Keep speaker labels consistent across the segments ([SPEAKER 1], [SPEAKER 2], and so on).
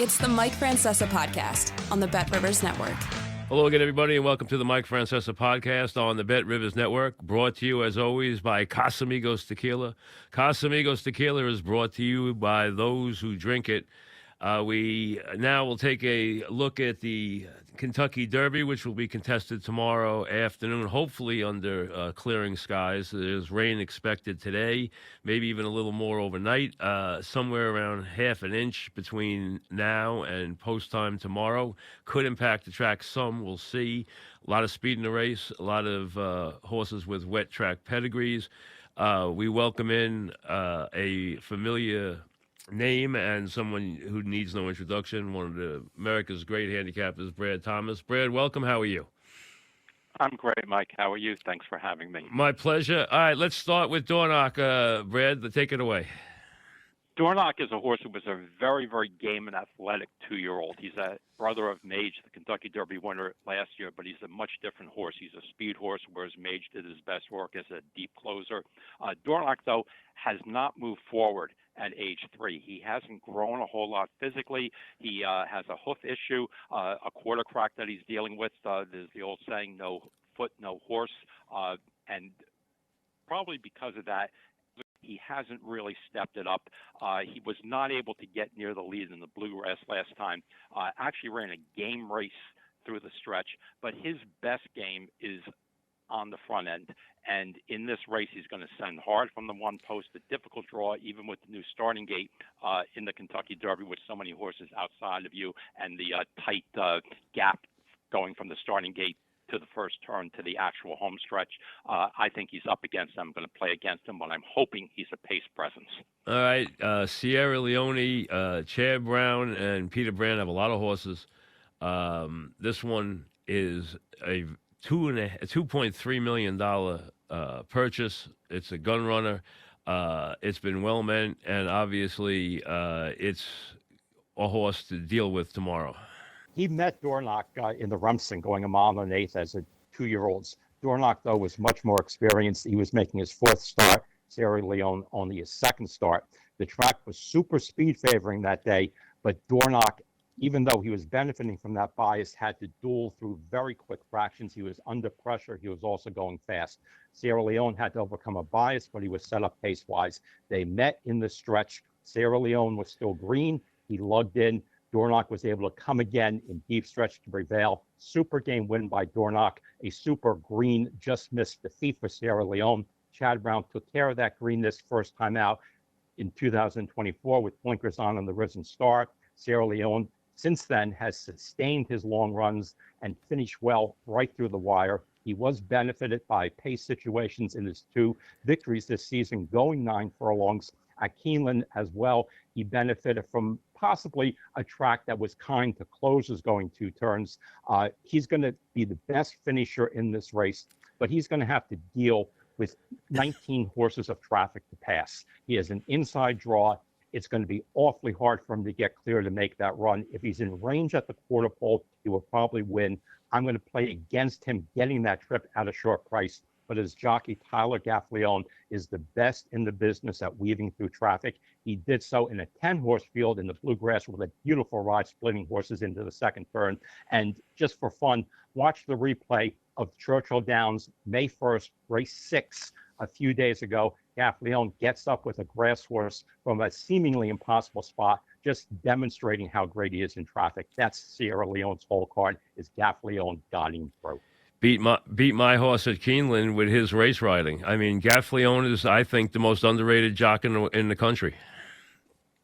[SPEAKER 1] It's the Mike Francesa podcast on the Betrivers Network.
[SPEAKER 2] Hello again, everybody, and welcome to the Mike Francesa podcast on the Betrivers Network, brought to you, as always, by Casamigos Tequila. Casamigos Tequila is brought to you by those who drink it. We now will take a look at the Kentucky Derby, which will be contested tomorrow afternoon, hopefully under clearing skies. There's rain expected today, maybe even a little more overnight, somewhere around half an inch between now and post time tomorrow. Could impact the track some, we'll see. A lot of speed in the race, a lot of horses with wet track pedigrees. We welcome in a familiar name and someone who needs no introduction, one of America's great handicappers, Brad Thomas. Brad, welcome. How are you?
[SPEAKER 3] I'm great, Mike. How are you? Thanks for having me.
[SPEAKER 2] My pleasure. All right, let's start with Dornoch. Brad, take it away.
[SPEAKER 3] Dornoch is a horse who was a very, very game and athletic 2-year-old. He's a brother of Mage, the Kentucky Derby winner last year, but he's a much different horse. He's a speed horse, whereas Mage did his best work as a deep closer. Dornoch, though, has not moved forward at age 3. He hasn't grown a whole lot physically. He has a hoof issue, a quarter crack that he's dealing with. There's the old saying, no foot, no horse. And probably because of that, he hasn't really stepped it up. He was not able to get near the lead in the bluegrass last time. Actually ran a game race through the stretch, but his best game is on the front end. And in this race, he's going to send hard from the one post, a difficult draw, even with the new starting gate in the Kentucky Derby with so many horses outside of you and the tight gap going from the starting gate to the first turn to the actual home stretch. I think he's up against them. I'm going to play against him, but I'm hoping he's a pace presence.
[SPEAKER 2] All right. Sierra Leone, Chad Brown, and Peter Brand have a lot of horses. This one is a $2.3 million purchase. It's a gun runner. It's been well meant, and obviously it's a horse to deal with tomorrow.
[SPEAKER 4] He met Dornoch in the Rumson going a mile and an eighth as a 2-year-old. Dornoch, though, was much more experienced. He was making his 4th start. Sierra Leone only his 2nd start. The track was super speed favoring that day, but Dornoch, even though he was benefiting from that bias, had to duel through very quick fractions. He was under pressure. He was also going fast. Sierra Leone had to overcome a bias, but he was set up pace-wise. They met in the stretch. Sierra Leone was still green. He lugged in. Dornoch was able to come again in deep stretch to prevail. Super game win by Dornoch. A super green just missed defeat for Sierra Leone. Chad Brown took care of that greenness first time out in 2024 with blinkers on the Risen Star. Sierra Leone since then has sustained his long runs and finished well right through the wire. He was benefited by pace situations in his 2 victories this season, going 9 furlongs. At Keeneland as well, he benefited from possibly a track that was kind to closers going 2 turns. He's going to be the best finisher in this race, but he's going to have to deal with 19 horses of traffic to pass. He has an inside draw. It's going to be awfully hard for him to get clear to make that run. If he's in range at the quarter pole, he will probably win. I'm going to play against him getting that trip at a short price. But his jockey, Tyler Gaffleone, is the best in the business at weaving through traffic. He did so in a 10-horse field in the bluegrass with a beautiful ride splitting horses into the 2nd turn. And just for fun, watch the replay of Churchill Downs, May 1st, race 6 a few days ago. Gaffleone gets up with a grass horse from a seemingly impossible spot, just demonstrating how great he is in traffic. That's Sierra Leone's whole card, is Gaffleone got him through.
[SPEAKER 2] Beat my horse at Keeneland with his race riding. I mean, Gaffleone is, I think, the most underrated jock in the country.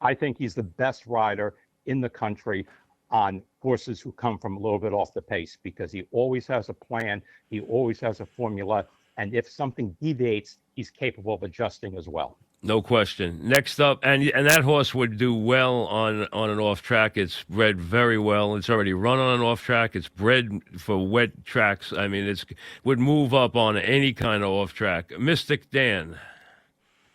[SPEAKER 4] I think he's the best rider in the country on horses who come from a little bit off the pace, because he always has a plan. He always has a formula. And if something deviates, he's capable of adjusting as well.
[SPEAKER 2] No question. Next up, and that horse would do well on an off track. It's bred very well. It's already run on an off track. It's bred for wet tracks. I mean, would move up on any kind of off track. Mystik Dan.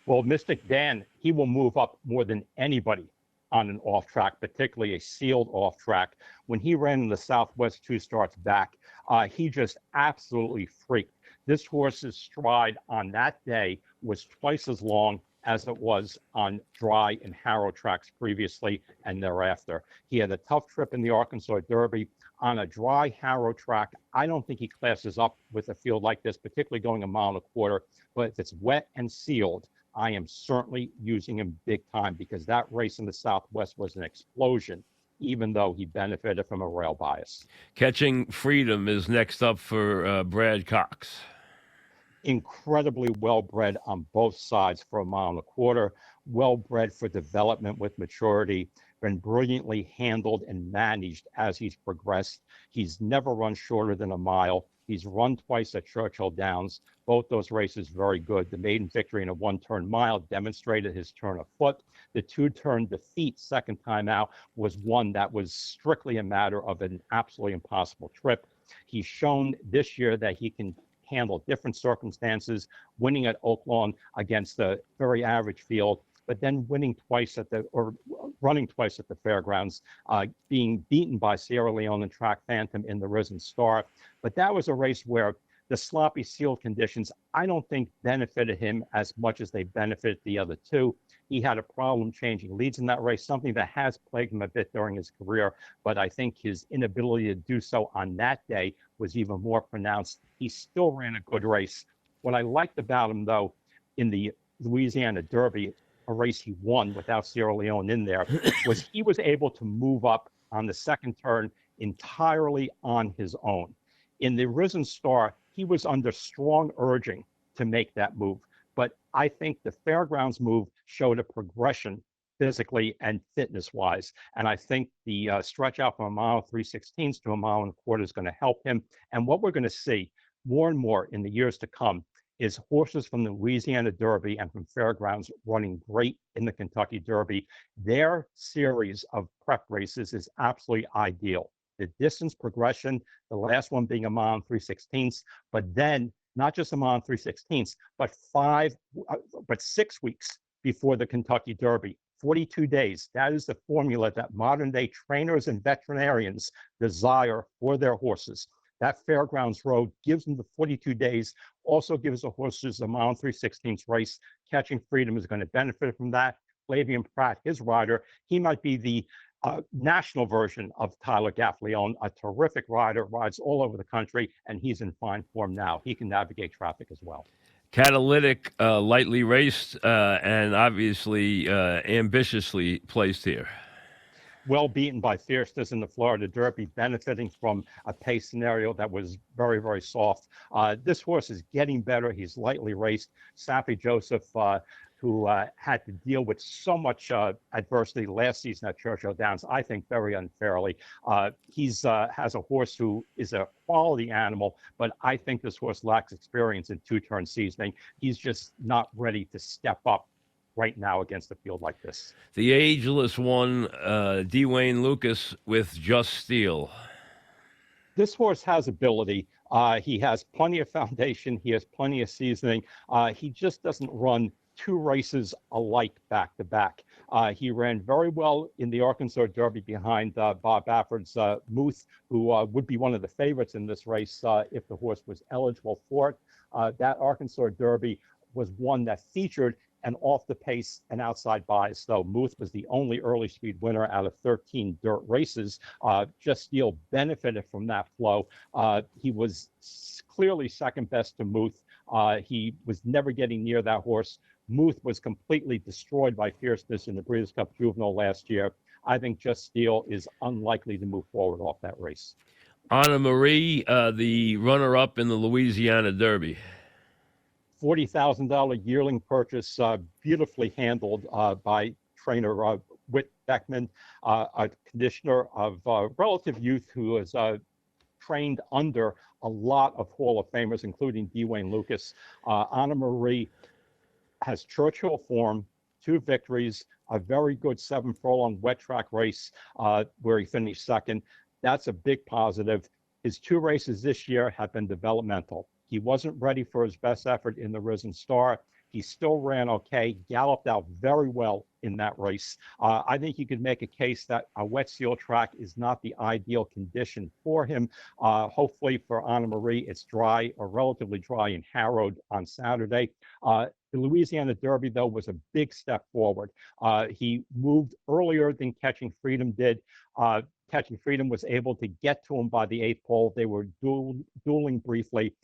[SPEAKER 4] Well, Mystik Dan, he will move up more than anybody on an off track, particularly a sealed off track. When he ran in the Southwest 2 starts back, he just absolutely freaked. This horse's stride on that day was twice as long as it was on dry and harrow tracks previously and thereafter. He had a tough trip in the Arkansas Derby on a dry harrow track. I don't think he classes up with a field like this, particularly going a mile and a quarter. But if it's wet and sealed, I am certainly using him big time, because that race in the Southwest was an explosion, even though he benefited from a rail bias.
[SPEAKER 2] Catching Freedom is next up for Brad Cox.
[SPEAKER 4] Incredibly well-bred on both sides for a mile and a quarter, well-bred for development with maturity, been brilliantly handled and managed as he's progressed. He's never run shorter than a mile. He's run twice at Churchill Downs. Both those races very good. The maiden victory in a one-turn mile demonstrated his turn of foot. The two-turn defeat second time out was one that was strictly a matter of an absolutely impossible trip. He's shown this year that he can handle different circumstances, winning at Oaklawn against a very average field, but then running twice at the fairgrounds, being beaten by Sierra Leone and Track Phantom in the Risen Star. But that was a race where the sloppy sealed conditions, I don't think, benefited him as much as they benefited the other two. He had a problem changing leads in that race, something that has plagued him a bit during his career, but I think his inability to do so on that day was even more pronounced. He still ran a good race. What I liked about him, though, in the Louisiana Derby, a race he won without Sierra Leone in there, was he was able to move up on the second turn entirely on his own. In the Risen Star, he was under strong urging to make that move. But I think the Fairgrounds move showed a progression physically and fitness-wise. And I think the stretch out from a mile 3/16 to a mile and a quarter is going to help him. And what we're going to see more and more in the years to come is horses from the Louisiana Derby and from Fairgrounds running great in the Kentucky Derby. Their series of prep races is absolutely ideal. The distance progression, the last one being a mile and 3/16, but then not just a mile and 3/16, but 6 weeks before the Kentucky Derby, 42 days. That is the formula that modern day trainers and veterinarians desire for their horses. That Fairgrounds road gives them the 42 days, also gives the horses a mile and 3/16 race. Catching Freedom is going to benefit from that. Flavian Pratt, his rider, he might be the national version of Tyler Gaffleone, a terrific rider, rides all over the country, and he's in fine form now. He can navigate traffic as well.
[SPEAKER 2] Catalytic, lightly raced, and obviously ambitiously placed here.
[SPEAKER 4] Well beaten by Fierceness in the Florida Derby, benefiting from a pace scenario that was very, very soft. This horse is getting better. He's lightly raced. Safi Joseph, who had to deal with so much adversity last season at Churchill Downs, I think very unfairly. He's has a horse who is a quality animal, but I think this horse lacks experience in two-turn seasoning. He's just not ready to step up right now against a field like this.
[SPEAKER 2] The ageless one, Dwayne Lucas with Just Steel.
[SPEAKER 4] This horse has ability. He has plenty of foundation. He has plenty of seasoning. He just doesn't run two races alike back to back. He ran very well in the Arkansas Derby behind Bob Bafford's Muth, who would be one of the favorites in this race if the horse was eligible for it. That Arkansas Derby was one that featured an off the pace and outside bias, though. Muth was the only early speed winner out of 13 dirt races. Just Steel benefited from that flow. He was clearly second best to Muth. He was never getting near that horse. Muth was completely destroyed by Fierceness in the Breeders' Cup Juvenile last year. I think Just Steel is unlikely to move forward off that race.
[SPEAKER 2] Anna Marie, the runner-up in the Louisiana Derby.
[SPEAKER 4] $40,000 yearling purchase, beautifully handled by trainer Whit Beckman, a conditioner of relative youth who is trained under a lot of Hall of Famers, including Dwayne Lucas. Anna Marie has Churchill form, 2 victories, a very good 7 furlong wet track race where he finished second. That's a big positive. His 2 races this year have been developmental. He wasn't ready for his best effort in the Risen Star. He still ran okay, galloped out very well in that race. I think you could make a case that a wet seal track is not the ideal condition for him. Hopefully for Anna Marie, it's dry or relatively dry and harrowed on Saturday. The Louisiana Derby, though, was a big step forward. He moved earlier than Catching Freedom did. Catching Freedom was able to get to him by the 8th pole. They were dueling briefly.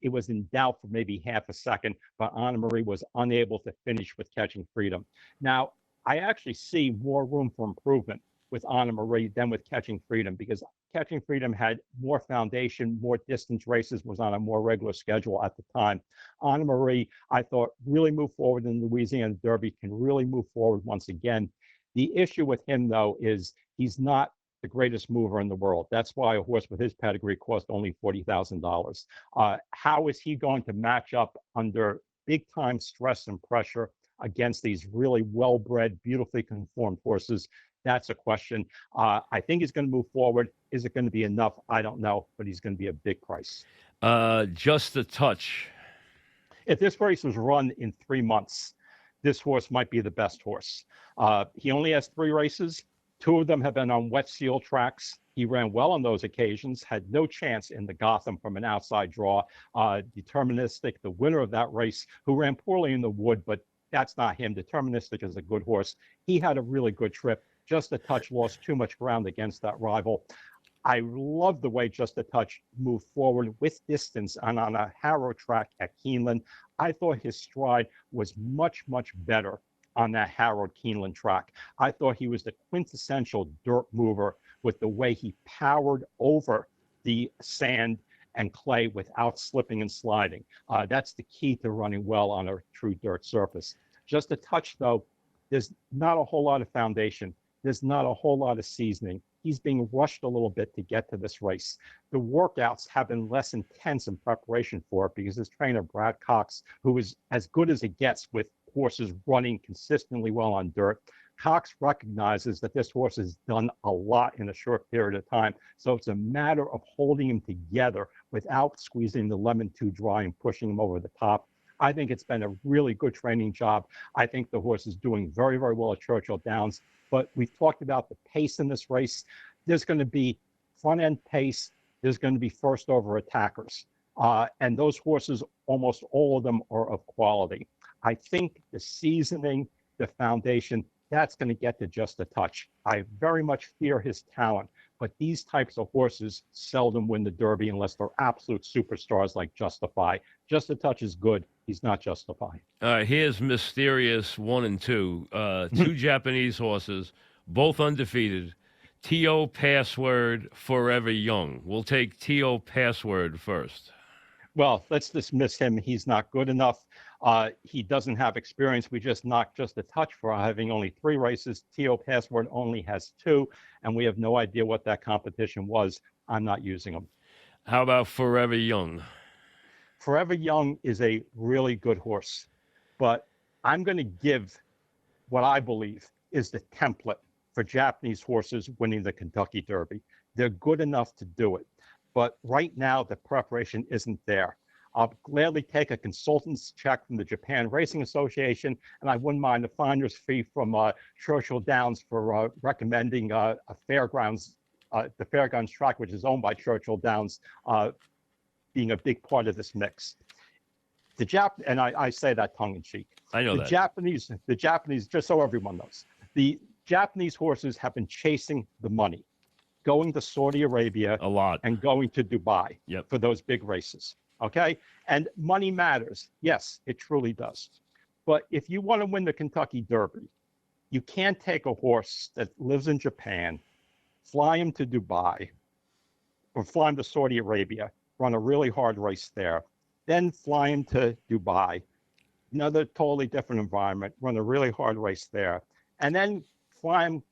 [SPEAKER 4] It was in doubt for maybe half a second, but Anna Marie was unable to finish with Catching Freedom. Now, I actually see more room for improvement with Anna Marie than with Catching Freedom, because Catching Freedom had more foundation, more distance races, was on a more regular schedule at the time. Anna Marie, I thought, really moved forward in the Louisiana Derby, can really move forward once again. The issue with him, though, is he's not the greatest mover in the world. That's why a horse with his pedigree cost only $40,000. How is he going to match up under big time stress and pressure against these really well-bred, beautifully conformed horses? That's a question. I think he's going to move forward. Is it going to be enough? I don't know, but he's going to be a big price.
[SPEAKER 2] Just a touch.
[SPEAKER 4] If this race was run in 3 months, this horse might be the best horse. He only has 3 races. 2 of them have been on wet seal tracks. He ran well on those occasions, had no chance in the Gotham from an outside draw. Deterministic, the winner of that race, who ran poorly in the Wood, but that's not him. Deterministic is a good horse. He had a really good trip. Just a Touch lost too much ground against that rival. I love the way Just a Touch moved forward with distance and on a Harrow track at Keeneland. I thought his stride was much, much better on that Harold Keeneland track. I thought he was the quintessential dirt mover with the way he powered over the sand and clay without slipping and sliding. That's the key to running well on a true dirt surface. Just a Touch, though, there's not a whole lot of foundation. There's not a whole lot of seasoning. He's being rushed a little bit to get to this race. The workouts have been less intense in preparation for it because his trainer, Brad Cox, who is as good as it gets with horses running consistently well on dirt, Cox recognizes that this horse has done a lot in a short period of time. So it's a matter of holding him together without squeezing the lemon too dry and pushing him over the top. I think it's been a really good training job. I think the horse is doing very, very well at Churchill Downs. But we've talked about the pace in this race. There's going to be front end pace. There's going to be first over attackers. And those horses, almost all of them are of quality. I think the seasoning, the foundation, that's going to get to Just a Touch. I very much fear his talent, but these types of horses seldom win the Derby unless they're absolute superstars like Justify. Just a Touch is good. He's not Justify.
[SPEAKER 2] Here's Mysterious 1 and 2. 2 Japanese horses, both undefeated. T.O. Password, Forever Young. We'll take T.O. Password first.
[SPEAKER 4] Well, let's dismiss him. He's not good enough. He doesn't have experience. We just knocked Just a Touch for having only 3 races. T.O. Password only has 2, and we have no idea what that competition was. I'm not using him.
[SPEAKER 2] How about Forever Young?
[SPEAKER 4] Forever Young is a really good horse, but I'm going to give what I believe is the template for Japanese horses winning the Kentucky Derby. They're good enough to do it, but right now the preparation isn't there. I'll gladly take a consultant's check from the Japan Racing Association, and I wouldn't mind a finder's fee from Churchill Downs for recommending a fairgrounds, the fairgrounds track, which is owned by Churchill Downs, being a big part of this mix. And I say that tongue in cheek.
[SPEAKER 2] I know
[SPEAKER 4] that. The Japanese, just so everyone knows, the Japanese horses have been chasing the money, going to Saudi Arabia
[SPEAKER 2] a lot
[SPEAKER 4] and going to Dubai for those big races. Okay. And money matters. Yes, it truly does. But if you want to win the Kentucky Derby, you can't take a horse that lives in Japan, fly him to Dubai, or fly him to Saudi Arabia, run a really hard race there, then fly him to Dubai, another totally different environment, run a really hard race there, and then fly him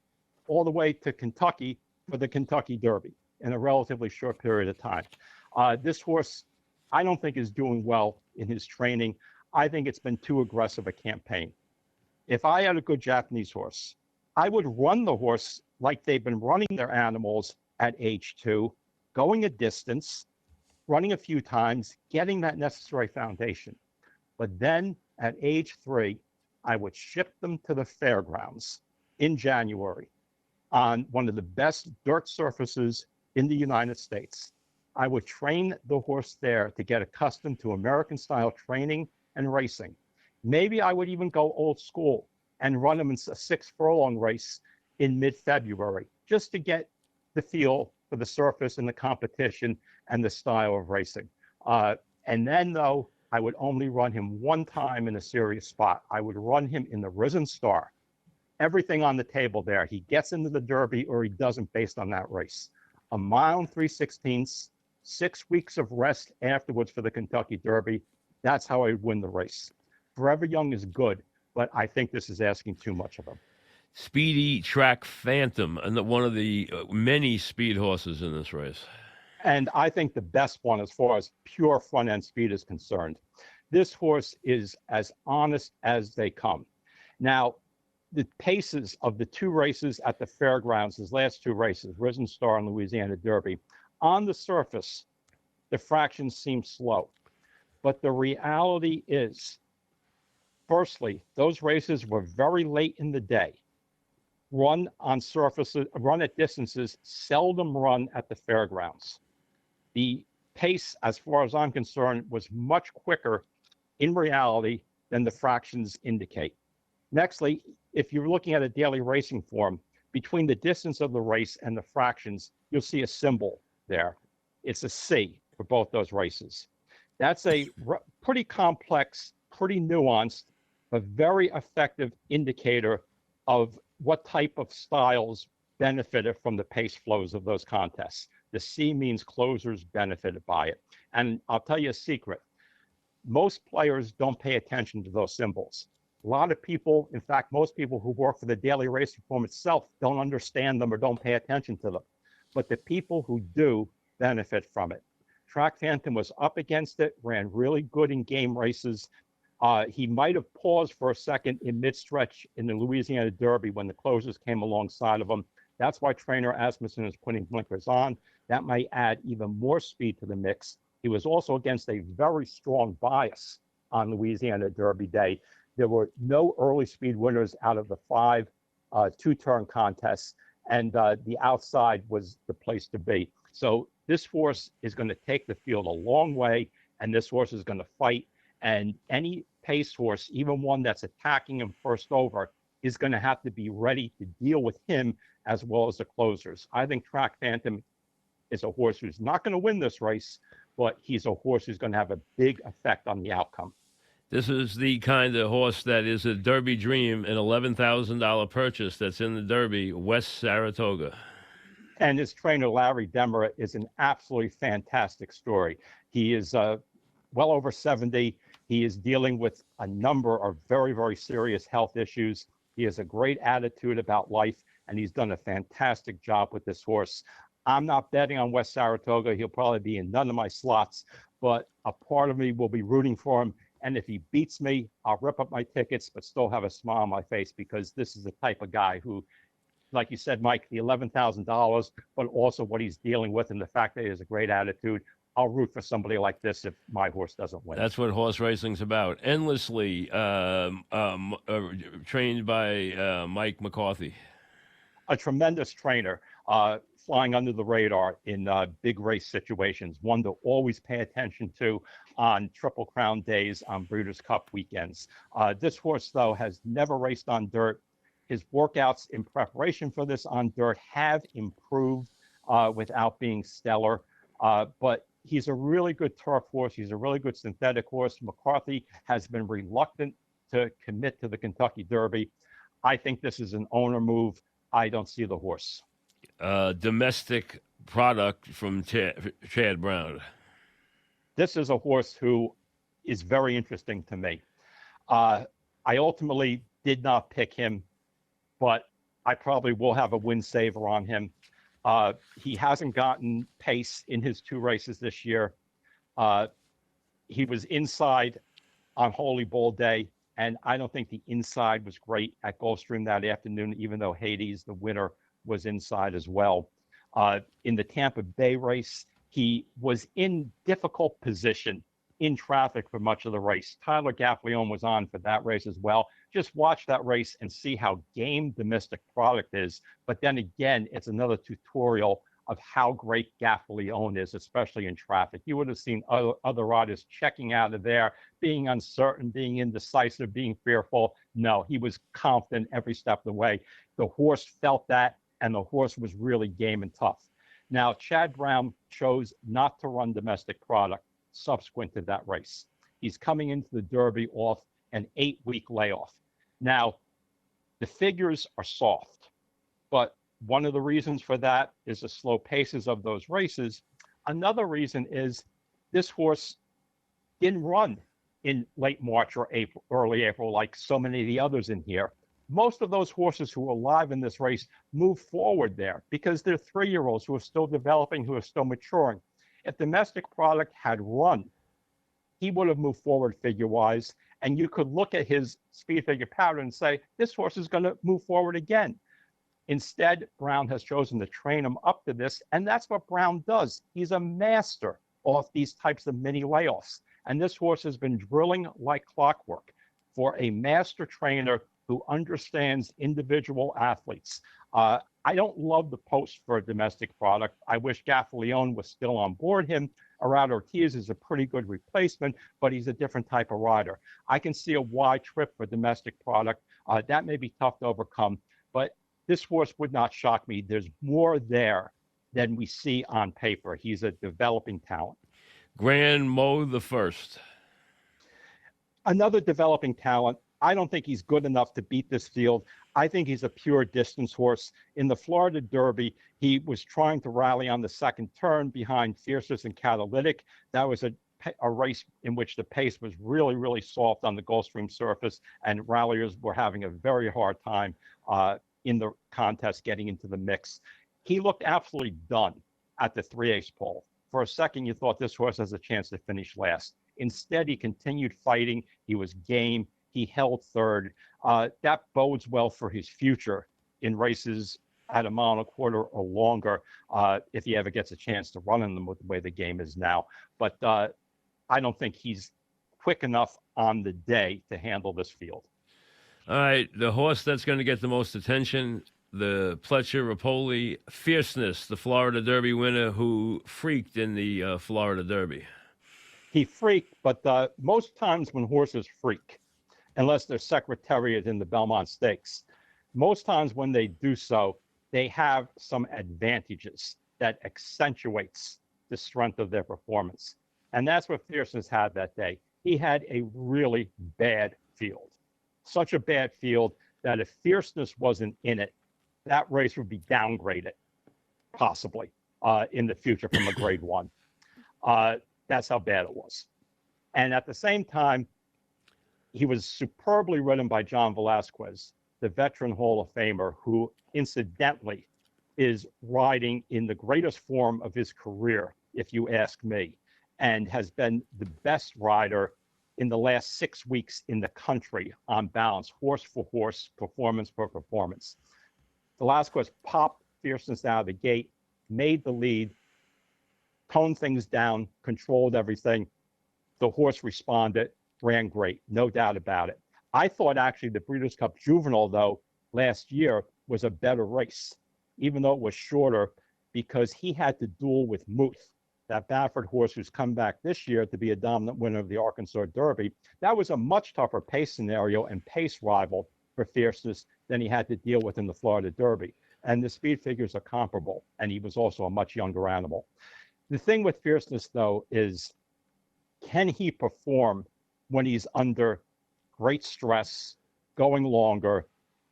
[SPEAKER 4] all the way to Kentucky for the Kentucky Derby in a relatively short period of time. This horse, I don't think, is doing well in his training. I think it's been too aggressive a campaign. If I had a good Japanese horse, I would run the horse like they've been running their animals at age 2, going a distance, running a few times, getting that necessary foundation. But then At age 3, I would ship them to the fairgrounds in January on one of the best dirt surfaces in the United States. I would train the horse there to get accustomed to American-style training and racing. Maybe I would even go old school and run him in a 6 furlong race in mid-February, just to get the feel for the surface and the competition and the style of racing. And then, though, I would only run him one time in a serious spot. I would run him in the Risen Star. Everything on the table there. He gets into the Derby or he doesn't based on that race. A mile and 3/16, 6 weeks of rest afterwards for the Kentucky Derby. That's how I would win the race. Forever Young is good, but I think this is asking too much of him.
[SPEAKER 2] Speedy Track Phantom, and one of the many speed horses in this race.
[SPEAKER 4] And I think the best one as far as pure front end speed is concerned. This horse is as honest as they come. Now, the paces of the 2 races at the fairgrounds, his last 2 races, Risen Star and Louisiana Derby, on the surface, the fractions seem slow. But the reality is, firstly, those races were very late in the day. Run on surfaces, run at distances, seldom run at the fairgrounds. The pace, as far as I'm concerned, was much quicker in reality than the fractions indicate. Nextly, if you're looking at a daily racing form, between the distance of the race and the fractions, you'll see a symbol there. It's a C for both those races. That's a pretty complex, pretty nuanced, but very effective indicator of what type of styles benefited from the pace flows of those contests. The C means closers benefited by it. And I'll tell you a secret. Most players don't pay attention to those symbols. A lot of people, in fact, most people who work for the daily racing form itself don't understand them or don't pay attention to them. But the people who do benefit from it. Track Phantom was up against it, ran really good in game races. He might have paused for a second in mid-stretch in the Louisiana Derby when the closers came alongside of him. That's why trainer Asmussen is putting blinkers on. That might add even more speed to the mix. He was also against a very strong bias on Louisiana Derby day. There were no early speed winners out of the 5 2-turn contests, and the outside was the place to be. So this horse is going to take the field a long way, and this horse is going to fight. And any pace horse, even one that's attacking him first over, is going to have to be ready to deal with him as well as the closers. I think Track Phantom is a horse who's not going to win this race, but he's a horse who's going to have a big effect on the outcome.
[SPEAKER 2] This is the kind of horse that is a Derby dream, an $11,000 purchase that's in the Derby, West Saratoga.
[SPEAKER 4] And his trainer, Larry Demerit, is an absolutely fantastic story. He is well over 70. He is dealing with a number of very, very serious health issues. He has a great attitude about life, and he's done a fantastic job with this horse. I'm not betting on West Saratoga. He'll probably be in none of my slots, but a part of me will be rooting for him. And if he beats me, I'll rip up my tickets, but still have a smile on my face, because this is the type of guy who, like you said, Mike, the $11,000, but also what he's dealing with and the fact that he has a great attitude. I'll root for somebody like this if my horse doesn't win.
[SPEAKER 2] That's what horse racing's about. Endlessly trained by Mike McCarthy.
[SPEAKER 4] A tremendous trainer, flying under the radar in big race situations, one to always pay attention to on Triple Crown days, on Breeders' Cup weekends. This horse, though, has never raced on dirt. His workouts in preparation for this on dirt have improved without being stellar, but he's a really good turf horse. He's a really good synthetic horse. McCarthy has been reluctant to commit to the Kentucky Derby. I think this is an owner move. I don't see the horse.
[SPEAKER 2] Domestic product from Chad Brown.
[SPEAKER 4] This is a horse who is very interesting to me. I ultimately did not pick him, but I probably will have a win saver on him. He hasn't gotten pace in his 2 races this year. He was inside on Holy Bull Day, and I don't think the inside was great at Gulfstream that afternoon, even though Hades, the winner, was inside as well. In the Tampa Bay race, he was in difficult position in traffic for much of the race. Tyler Gaffalione was on for that race as well. Just watch that race and see how game the Mystik product is. But then again, it's another tutorial of how great Gaffalione is, especially in traffic. You would have seen other riders checking out of there, being uncertain, being indecisive, being fearful. No, he was confident every step of the way. The horse felt that, and the horse was really game and tough. Now, Chad Brown chose not to run domestic product subsequent to that race. He's coming into the Derby off an 8-week layoff. Now, the figures are soft, but one of the reasons for that is the slow paces of those races. Another reason is this horse didn't run in late March or April, early April, like so many of the others in here. Most of those horses who are live in this race move forward there because they're 3-year-olds who are still developing, who are still maturing. If domestic product had run, he would have moved forward figure-wise, and you could look at his speed figure pattern and say, this horse is going to move forward again. Instead, Brown has chosen to train him up to this, and that's what Brown does. He's a master of these types of mini layoffs, and this horse has been drilling like clockwork for a master trainer who understands individual athletes. I don't love the post for a domestic product. I wish Gaffalione was still on board him. Arad Ortiz is a pretty good replacement, but he's a different type of rider. I can see a wide trip for domestic product. That may be tough to overcome, but this horse would not shock me. There's more there than we see on paper. He's a developing talent.
[SPEAKER 2] Grand Mo the First.
[SPEAKER 4] Another developing talent. I don't think he's good enough to beat this field. I think he's a pure distance horse. In the Florida Derby, he was trying to rally on the second turn behind Fierceness and Catalytic. That was a race in which the pace was really, really soft on the Gulfstream surface, and ralliers were having a very hard time in the contest getting into the mix. He looked absolutely done at the 3/8 pole. For a second, you thought this horse has a chance to finish last. Instead, he continued fighting. He was game. He held third. That bodes well for his future in races at a mile and a quarter or longer if he ever gets a chance to run in them with the way the game is now. But I don't think he's quick enough on the day to handle this field.
[SPEAKER 2] All right, the horse that's going to get the most attention, the Pletcher Rapoli Fierceness, the Florida Derby winner who freaked in the Florida Derby.
[SPEAKER 4] He freaked, but most times when horses freak, unless they're Secretariat in the Belmont Stakes, most times when they do so, they have some advantages that accentuates the strength of their performance. And that's what Fierceness had that day. He had a really bad field. Such a bad field that if Fierceness wasn't in it, that race would be downgraded, possibly, in the future from a grade 1. That's how bad it was. And at the same time, he was superbly ridden by John Velasquez, the veteran Hall of Famer, who incidentally is riding in the greatest form of his career, if you ask me, and has been the best rider in the last 6 weeks in the country on balance, horse for horse, performance for performance. Velasquez popped Fierceness out of the gate, made the lead, toned things down, controlled everything. The horse responded, ran great, no doubt about it. I thought actually the Breeders' Cup Juvenile, though, last year was a better race, even though it was shorter, because he had to duel with Muth, that Baffert horse who's come back this year to be a dominant winner of the Arkansas Derby. That was a much tougher pace scenario and pace rival for Fierceness than he had to deal with in the Florida Derby. And the speed figures are comparable, and he was also a much younger animal. The thing with Fierceness, though, is can he perform when he's under great stress, going longer,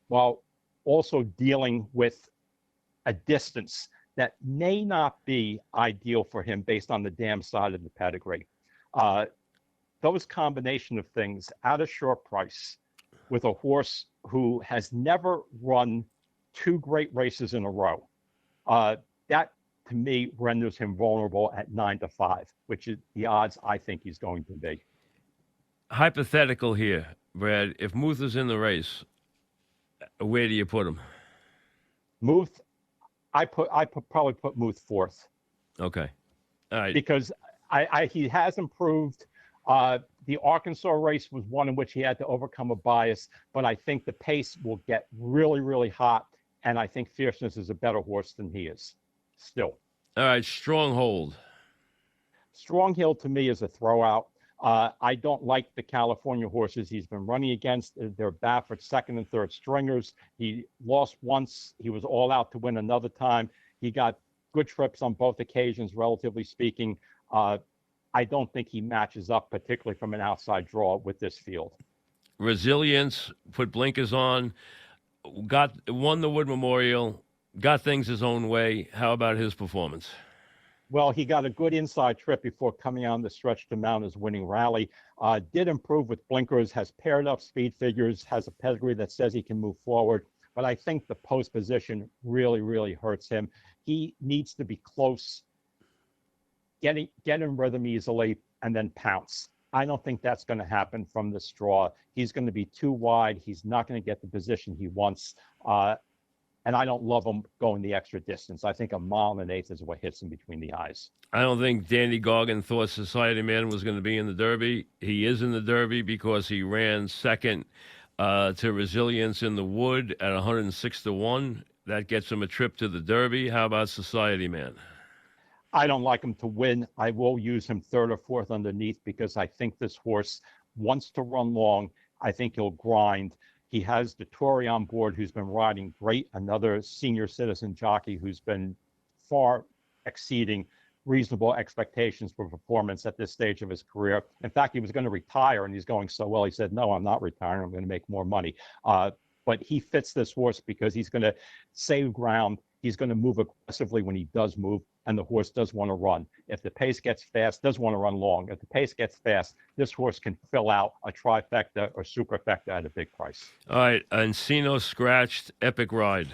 [SPEAKER 4] while also dealing with a distance that may not be ideal for him based on the dam side of the pedigree. Those combination of things at a short price with a horse who has never run 2 great races in a row, that to me renders him vulnerable at 9-5, which is the odds I think he's going to be.
[SPEAKER 2] Hypothetical here, Brad. If Muth is in the race, where do you put him?
[SPEAKER 4] Muth, I probably put Muth 4th.
[SPEAKER 2] Okay. All right.
[SPEAKER 4] Because he has improved. The Arkansas race was one in which he had to overcome a bias, but I think the pace will get really, really hot, and I think Fierceness is a better horse than he is still.
[SPEAKER 2] All right, Stronghold.
[SPEAKER 4] Stronghold to me is a throwout. I don't like the California horses he's been running against. They're Baffert second and third stringers. He lost once. He was all out to win another time. He got good trips on both occasions, relatively speaking. I don't think he matches up, particularly from an outside draw, with this field.
[SPEAKER 2] Resilience, put blinkers on, won the Wood Memorial, got things his own way. How about his performance?
[SPEAKER 4] Well, he got a good inside trip before coming on the stretch to mount his winning rally. Did improve with blinkers, has paired up speed figures, has a pedigree that says he can move forward. But I think the post position really, really hurts him. He needs to be close, get in rhythm easily, and then pounce. I don't think that's going to happen from this draw. He's going to be too wide. He's not going to get the position he wants. And I don't love him going the extra distance. I think a mile and an eighth is what hits him between the eyes.
[SPEAKER 2] I don't think Danny Goggin thought Society Man was going to be in the Derby. He is in the Derby because he ran second to Resilience in the Wood at 106-1. That gets him a trip to the Derby. How about Society Man?
[SPEAKER 4] I don't like him to win. I will use him third or fourth underneath because I think this horse wants to run long. I think he'll grind. He has the Tory on board, who's been riding great, another senior citizen jockey who's been far exceeding reasonable expectations for performance at this stage of his career. In fact, he was going to retire, and he's going so well, he said, no, I'm not retiring. I'm going to make more money. But he fits this horse because he's going to save ground. He's going to move aggressively when he does move, and the horse does want to run. If the pace gets fast, does want to run long. If the pace gets fast, this horse can fill out a trifecta or superfecta at a big price.
[SPEAKER 2] All right, Encino Scratched, Epic Ride.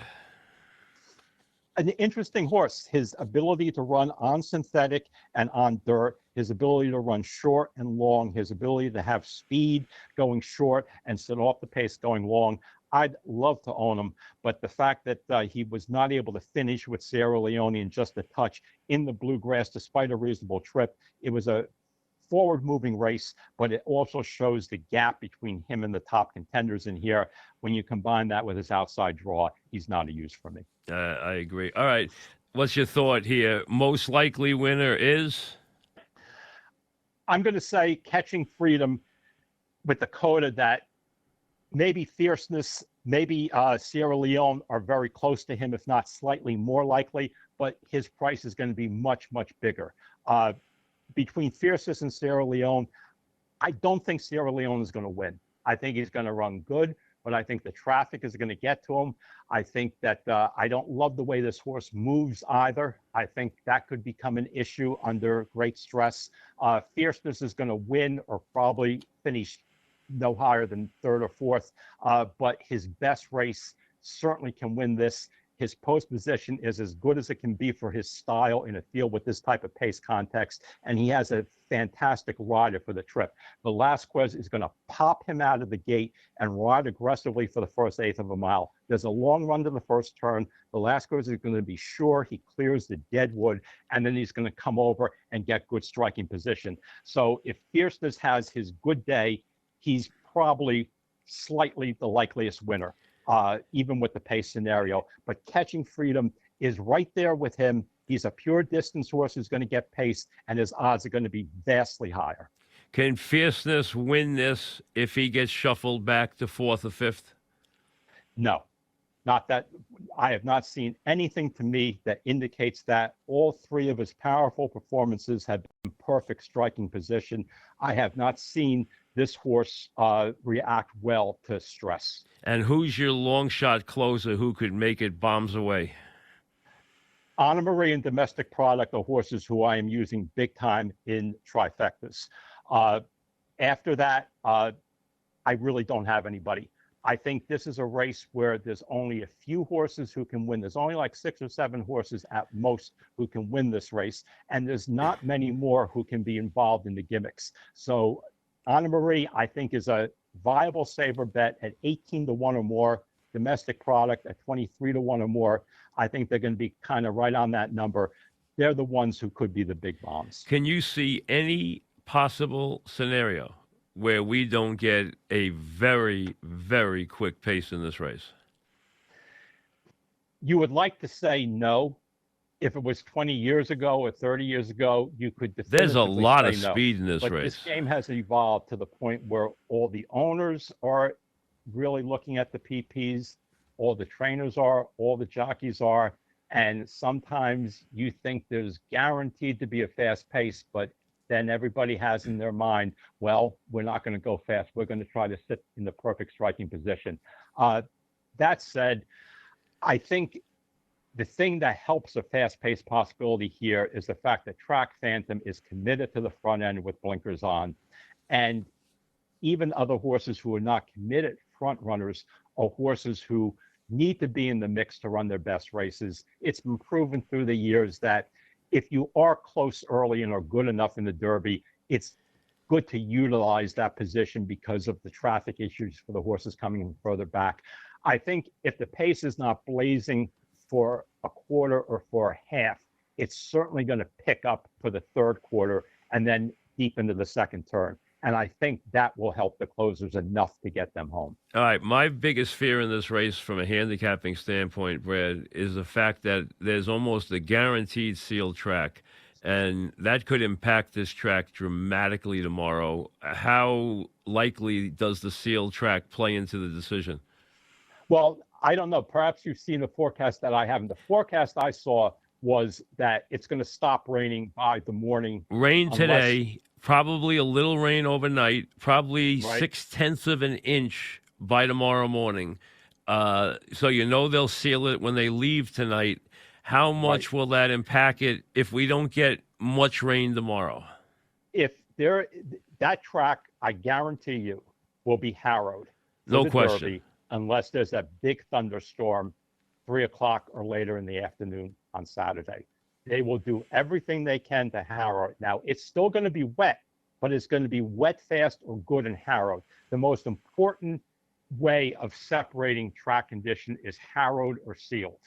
[SPEAKER 4] An interesting horse. His ability to run on synthetic and on dirt, his ability to run short and long, his ability to have speed going short and set off the pace going long. I'd love to own him, but the fact that he was not able to finish with Sierra Leone in just a touch in the bluegrass, despite a reasonable trip, it was a forward-moving race, but it also shows the gap between him and the top contenders in here. When you combine that with his outside draw, he's not a use for me.
[SPEAKER 2] I agree. All right, what's your thought here? Most likely winner is?
[SPEAKER 4] I'm going to say Catching Freedom with the coda that maybe Fierceness, maybe Sierra Leone are very close to him, if not slightly more likely, but his price is going to be much, much bigger. Between Fierceness and Sierra Leone, I don't think Sierra Leone is going to win. I think he's going to run good, but I think the traffic is going to get to him. I think that I don't love the way this horse moves either. I think that could become an issue under great stress. Fierceness is going to win or probably finish no higher than third or fourth, but his best race certainly can win this. His post position is as good as it can be for his style in a field with this type of pace context, and he has a fantastic rider for the trip. Velasquez is going to pop him out of the gate and ride aggressively for the first eighth of a mile. There's a long run to the first turn. Velasquez is going to be sure he clears the dead wood, and then he's going to come over and get good striking position. So if Fierceness has his good day, he's probably slightly the likeliest winner, even with the pace scenario. But Catching Freedom is right there with him. He's a pure distance horse who's going to get pace, and his odds are going to be vastly higher.
[SPEAKER 2] Can Fierceness win this if he gets shuffled back to fourth or fifth?
[SPEAKER 4] No, not that. I have not seen anything to me that indicates that. All three of his powerful performances have been perfect striking position. I have not seen this horse react well to stress.
[SPEAKER 2] And who's your long shot closer who could make it bombs away?
[SPEAKER 4] Anna Marie and Domestic Product are horses who I am using big time in trifectas. After that, I really don't have anybody. I think this is a race where there's only a few horses who can win. There's only like 6 or 7 horses at most who can win this race, and there's not many more who can be involved in the gimmicks. So Anna Marie, I think, is a viable saver bet at 18-1 or more. Domestic Product at 23-1 or more. I think they're going to be kind of right on that number. They're the ones who could be the big bombs.
[SPEAKER 2] Can you see any possible scenario where we don't get a very, very quick pace in this race?
[SPEAKER 4] You would like to say no. If it was 20 years ago or 30 years ago, you could
[SPEAKER 2] There's a
[SPEAKER 4] definitively
[SPEAKER 2] lot
[SPEAKER 4] say
[SPEAKER 2] of
[SPEAKER 4] no.
[SPEAKER 2] speed in this
[SPEAKER 4] But
[SPEAKER 2] race.
[SPEAKER 4] this game has evolved to the point where all the owners are really looking at the PPs, all the trainers are, all the jockeys are, and sometimes you think there's guaranteed to be a fast pace, but then everybody has in their mind, well, we're not going to go fast. We're going to try to sit in the perfect striking position. That said, I think the thing that helps a fast-paced possibility here is the fact that Track Phantom is committed to the front end with blinkers on. And even other horses who are not committed front runners are horses who need to be in the mix to run their best races. It's been proven through the years that if you are close early and are good enough in the Derby, it's good to utilize that position because of the traffic issues for the horses coming in further back. I think if the pace is not blazing for a quarter or for a half, it's certainly going to pick up for the third quarter and then deep into the second turn. And I think that will help the closers enough to get them home.
[SPEAKER 2] All right, my biggest fear in this race from a handicapping standpoint, Brad, is the fact that there's almost a guaranteed sealed track, and that could impact this track dramatically tomorrow. How likely does the sealed track play into the decision?
[SPEAKER 4] Well, I don't know. Perhaps you've seen the forecast that I haven't. The forecast I saw was that it's going to stop raining by the morning.
[SPEAKER 2] Rain today, probably a little rain overnight, probably
[SPEAKER 4] Right.
[SPEAKER 2] 0.6 of an inch by tomorrow morning. So you know they'll seal it when they leave tonight. How much will that impact it if we don't get much rain tomorrow?
[SPEAKER 4] That track, I guarantee you, will be harrowed.
[SPEAKER 2] No
[SPEAKER 4] the
[SPEAKER 2] question.
[SPEAKER 4] Derby, unless there's a big thunderstorm 3 o'clock or later in the afternoon on Saturday. They will do everything they can to harrow it. Now, it's still going to be wet, but it's going to be wet, fast, or good and harrowed. The most important way of separating track condition is harrowed or sealed.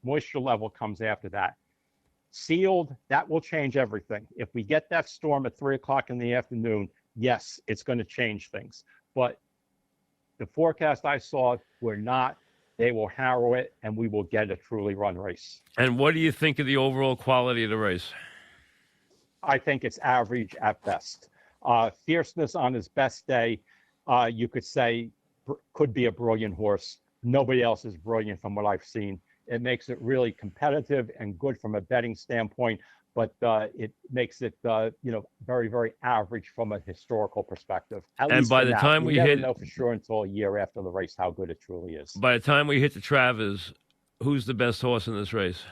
[SPEAKER 4] Moisture level comes after that. Sealed, that will change everything. If we get that storm at 3 o'clock in the afternoon, yes, it's going to change things. But the forecast I saw were not. They will harrow it, and we will get a truly run race.
[SPEAKER 2] And what do you think of the overall quality of the race?
[SPEAKER 4] I think it's average at best. Fierceness on his best day, you could say, could be a brilliant horse. Nobody else is brilliant from what I've seen. It makes it really competitive and good from a betting standpoint, but it makes it, very, very average from a historical perspective.
[SPEAKER 2] And by the time we
[SPEAKER 4] never
[SPEAKER 2] hit,
[SPEAKER 4] know for sure until a year after the race how good it truly is.
[SPEAKER 2] by the time we hit the Travers, who's the best horse in this race?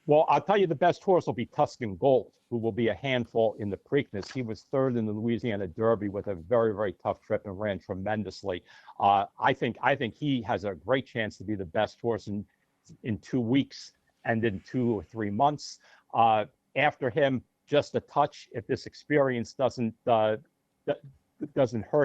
[SPEAKER 4] Well, I'll tell you, the best horse will be Tuscan Gold, who will be a handful in the Preakness. He was third in the Louisiana Derby with a very, very tough trip and ran tremendously. I think he has a great chance to be the best horse in 2 weeks and in 2 or 3 months. After him, just a touch. If this experience doesn't hurt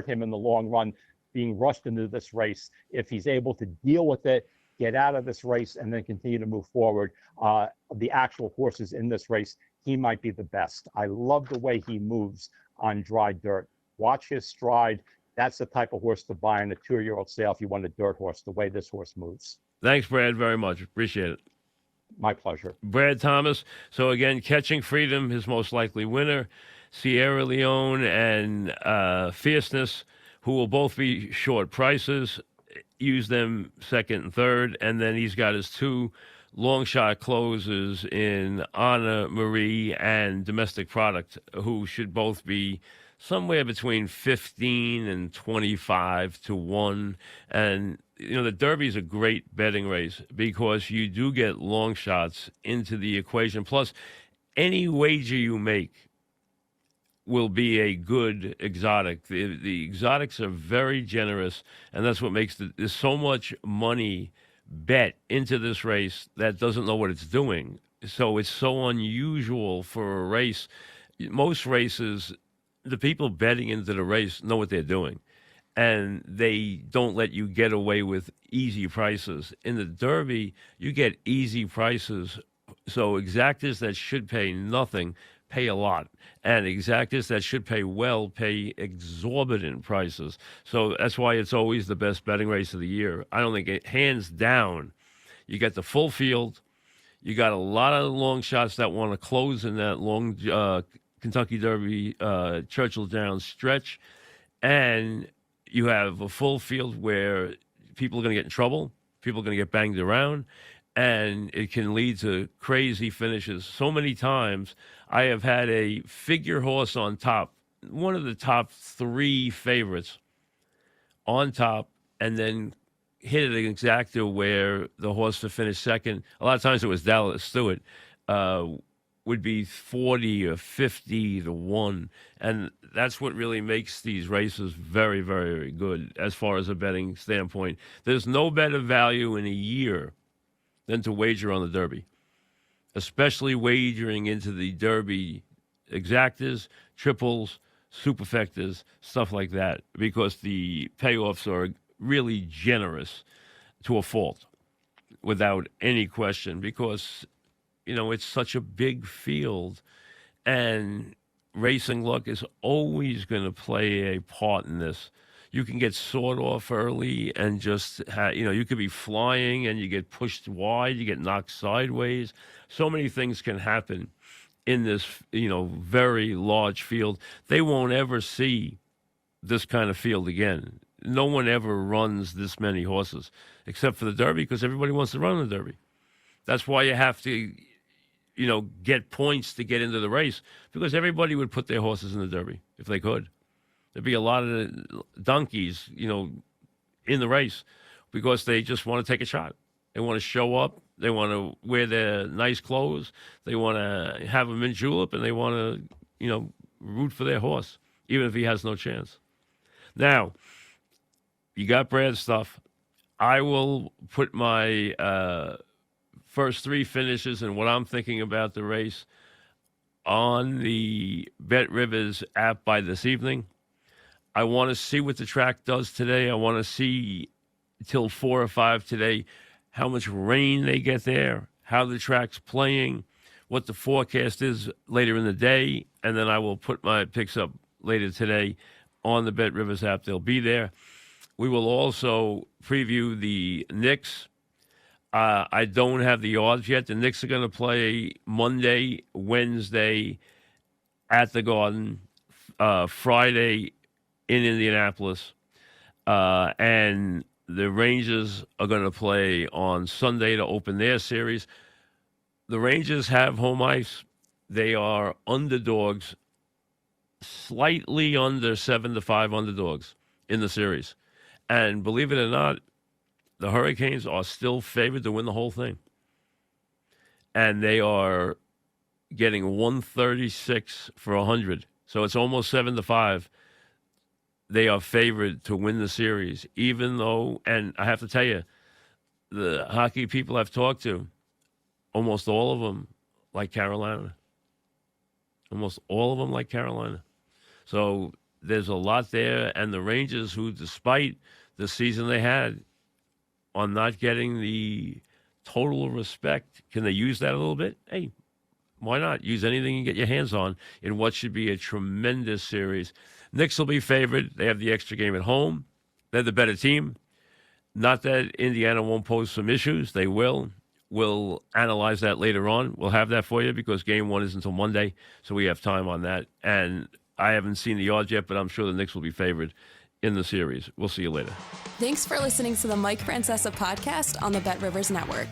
[SPEAKER 4] him in the long run, being rushed into this race, if he's able to deal with it, get out of this race, and then continue to move forward, the actual horses in this race, he might be the best. I love the way he moves on dry dirt. Watch his stride. That's the type of horse to buy in a 2-year-old sale if you want a dirt horse, the way this horse moves.
[SPEAKER 2] Thanks, Brad, very much. Appreciate it.
[SPEAKER 4] My pleasure.
[SPEAKER 2] Brad Thomas. So, again, Catching Freedom, his most likely winner. Sierra Leone and Fierceness, who will both be short prices. Use them second and third. And then he's got his 2 long shot closers in Anna Marie and Domestic Product, who should both be somewhere between 15 and 25 to 1. And, the Derby is a great betting race because you do get long shots into the equation. Plus, any wager you make will be a good exotic. The exotics are very generous, and that's what makes there's so much money bet into this race that doesn't know what it's doing. So it's so unusual for a race. Most races, the people betting into the race know what they're doing, and they don't let you get away with easy prices. In the Derby, you get easy prices. So exactors that should pay nothing pay a lot. And exactas that should pay well pay exorbitant prices. So that's why it's always the best betting race of the year. I don't think it, hands down, you get the full field. You got a lot of long shots that want to close in that long Kentucky Derby Churchill Downs stretch. And you have a full field where people are going to get in trouble. People are going to get banged around. And it can lead to crazy finishes. So many times I have had a figure horse on top, one of the top 3 favorites on top, and then hit an exacta where the horse to finish second. A lot of times it was Dallas Stewart, would be 40 or 50 to 1. And that's what really makes these races very, very, very good as far as a betting standpoint. There's no better value in a year than to wager on the Derby, especially wagering into the Derby exactas, triples, superfectas, stuff like that, because the payoffs are really generous to a fault, without any question, because, you know, it's such a big field, and racing luck is always going to play a part in this. You can get sawed off early and just, you could be flying and you get pushed wide, you get knocked sideways. So many things can happen in this, very large field. They won't ever see this kind of field again. No one ever runs this many horses, except for the Derby, because everybody wants to run the Derby. That's why you have to, get points to get into the race, because everybody would put their horses in the Derby if they could. There'd be a lot of donkeys, in the race, because they just want to take a shot. They want to show up. They want to wear their nice clothes. They want to have a mint julep, and they want to, root for their horse, even if he has no chance. Now, you got Brad's stuff. I will put my first 3 finishes and what I'm thinking about the race on the Betrivers app by this evening. I want to see what the track does today. I want to see till 4 or 5 today how much rain they get there, how the track's playing, what the forecast is later in the day, and then I will put my picks up later today on the Betrivers app. They'll be there. We will also preview the Knicks. I don't have the odds yet. The Knicks are going to play Monday, Wednesday at the Garden, Friday in Indianapolis, and the Rangers are going to play on Sunday to open their series. The Rangers have home ice. They are underdogs, slightly under 7-5 underdogs in the series. And believe it or not, the Hurricanes are still favored to win the whole thing. And they are getting 136 for 100. So it's almost 7-5. They are favored to win the series, even though, and I have to tell you, the hockey people I've talked to, almost all of them like Carolina. Almost all of them like Carolina. So there's a lot there. And the Rangers, who, despite the season they had, are not getting the total respect. Can they use that a little bit? Hey, why not? Use anything you get your hands on in what should be a tremendous series. Knicks will be favored. They have the extra game at home. They're the better team. Not that Indiana won't pose some issues. They will. We'll analyze that later on. We'll have that for you because game 1 is until Monday, so we have time on that. And I haven't seen the odds yet, but I'm sure the Knicks will be favored in the series. We'll see you later.
[SPEAKER 1] Thanks for listening to the Mike Francesa podcast on the Betrivers Network.